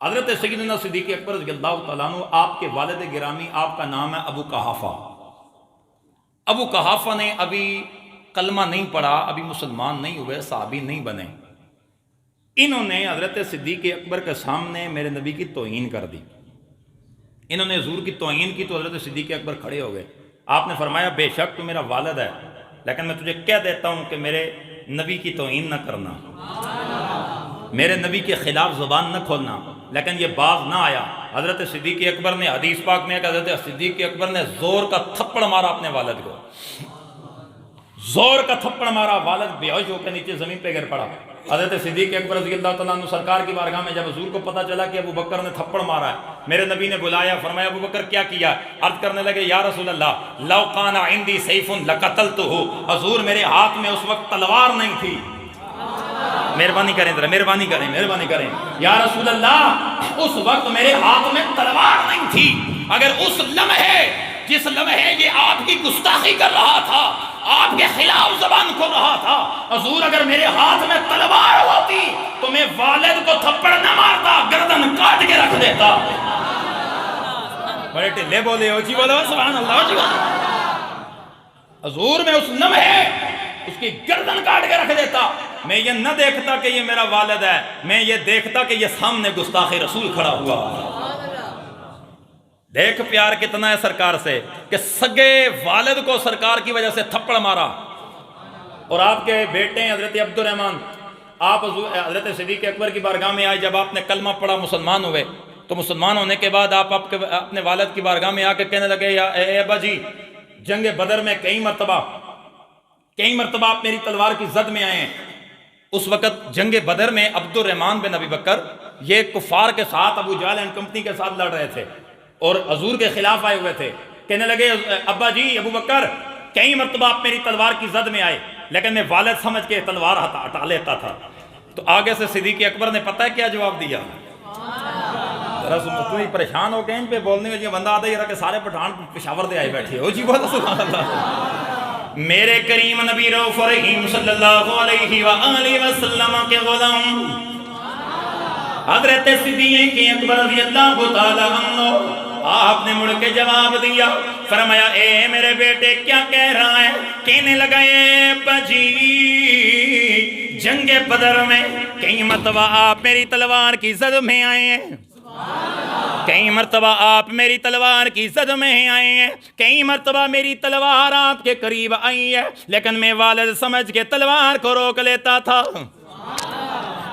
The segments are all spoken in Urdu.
حضرت سیدنا صدیق اکبر رضی اللہ تعالیٰ عنہ، آپ کے والد گرامی، آپ کا نام ہے ابو قحافہ۔ ابو قحافہ نے ابھی کلمہ نہیں پڑھا، ابھی مسلمان نہیں ہوئے، صحابی نہیں بنے۔ انہوں نے حضرت صدیق اکبر کے سامنے میرے نبی کی توہین کر دی۔ انہوں نے حضور کی توہین کی تو حضرت صدیق اکبر کھڑے ہو گئے۔ آپ نے فرمایا بے شک تو میرا والد ہے، لیکن میں تجھے کہہ دیتا ہوں کہ میرے نبی کی توہین نہ کرنا، میرے نبی کے خلاف زبان نہ کھولنا۔ لیکن یہ باز نہ آیا۔ حضرت صدیق اکبر نے، حدیث پاک میں ہے کہ حضرت صدیق اکبر نے زور کا تھپڑ مارا اپنے والد کو، زور کا تھپڑ مارا، والد بے ہوش ہو کے نیچے زمین پہ گر پڑا۔ حضرت صدیق اکبر رضی اللہ تعالیٰ عنہ سرکار کی بارگاہ میں جب حضور کو پتہ چلا کہ ابو بکر نے تھپڑ مارا ہے، میرے نبی نے بلایا، فرمایا ابو بکر کیا کیا؟ عرض کرنے لگے یا رسول اللہ لو کان عندی سیف لقتلتہ، حضور میرے ہاتھ میں اس وقت تلوار نہیں تھی۔ مہربانی کریں ذرا، مہربانی کریں، مہربانی کریں۔ یا رسول اللہ اس وقت میرے ہاتھ میں تلوار نہیں تھی، اگر اس لمحے، جس لمحے یہ آپ کی گستاخی کر رہا تھا، آپ کے خلاف زبان کھول رہا تھا، حضور اگر میرے ہاتھ میں تلوار ہوتی تو میں والد کو تھپڑ نہ مارتا، گردن کاٹ کے رکھ دیتا۔ بڑے ٹلے بولے ہو جی، بولو سبحان اللہ جی۔ حضور میں اس لمحے اس کی گردن کاٹ کے رکھ دیتا۔ میں یہ نہ دیکھتا کہ یہ میرا والد ہے، میں یہ دیکھتا کہ یہ سامنے گستاخ رسول کھڑا ہوا۔ دیکھ پیار کتنا ہے سرکار سے کہ سگے والد کو سرکار کی وجہ سے تھپڑ مارا۔ اور آپ کے بیٹے حضرت عبد الرحمن، آپ حضرت صدیق اکبر کی بارگاہ میں آئے، جب آپ نے کلمہ پڑھا مسلمان ہوئے، تو مسلمان ہونے کے بعد آپ اپنے والد کی بارگاہ میں آ کے کہنے لگے یا اے ابا جی، جنگ بدر میں کئی مرتبہ آپ میری تلوار کی زد میں آئے ہیں۔ اس وقت جنگ بدر میں عبد الرحمن بن ابی بکر یہ کفار کے ساتھ، ابو جہل اینڈ کمپنی کے ساتھ لڑ رہے تھے اور حضور کے خلاف آئے ہوئے تھے۔ کہنے لگے ابا جی، ابو بکر کئی مرتبہ آپ میری تلوار کی زد میں آئے، لیکن میں والد سمجھ کے تلوار ہٹا لیتا تھا۔ تو آگے سے صدیق اکبر نے پتہ ہے کیا جواب دیا؟ تم پریشان ہو گئے ان پہ بولنے میں، یہ بندہ آتا ہے کہ سارے پٹھان پشاور دے آئے بیٹھے ہو جی، بولو سبحان اللہ۔ میرے کریم نبی رؤوف رحیم صلی اللہ علیہ وآلہ وسلم کے غلام حضرت صدیق اکبر رضی اللہ تعالیٰ عنہ، آپ نے مڑ کے جواب دیا، فرمایا اے میرے بیٹے کیا کہہ رہا ہے؟ کہنے لگا اے ابا جی، جنگ بدر میں کئی مرتبہ آپ میری تلوار کی زد میں آئے ہیں، کئی مرتبہ آپ میری تلوار کی زد میں آئے ہیں، کئی مرتبہ میری تلوار آپ کے قریب آئی ہے، لیکن میں والد سمجھ کے تلوار کو روک لیتا تھا،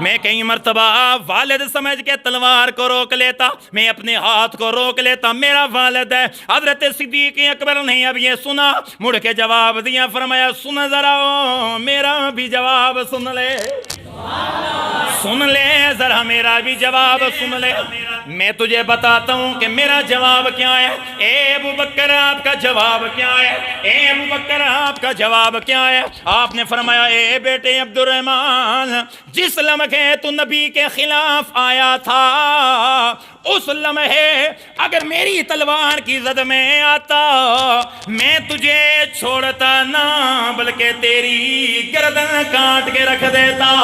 میں کئی مرتبہ والد سمجھ کے تلوار کو روک لیتا، میں اپنے ہاتھ کو روک لیتا، میرا والد ہے۔ حضرت صدیق اکبر نے اب یہ سنا، مڑ کے جواب دیا، فرمایا سن ذرا میرا بھی جواب سن لے، سن لے ذرا میرا بھی جواب سن لے۔ میں تجھے بتاتا ہوں کہ میرا جواب کیا ہے۔ اے ابو بکر آپ کا جواب کیا ہے؟ اے ابو بکر آپ کا جواب کیا ہے؟ آپ نے فرمایا اے بیٹے عبد الرحمن، جس لمحے تو نبی کے خلاف آیا تھا، اس لمحے اگر میری تلوار کی زد میں آتا، میں تجھے چھوڑتا نہ بلکہ تیری گردن کاٹ کے رکھ دیتا۔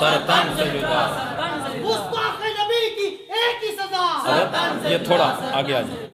سرطان سے جدا، مستاق نبی کی ایک ہی سزا، یہ تھوڑا آگے آ جائے۔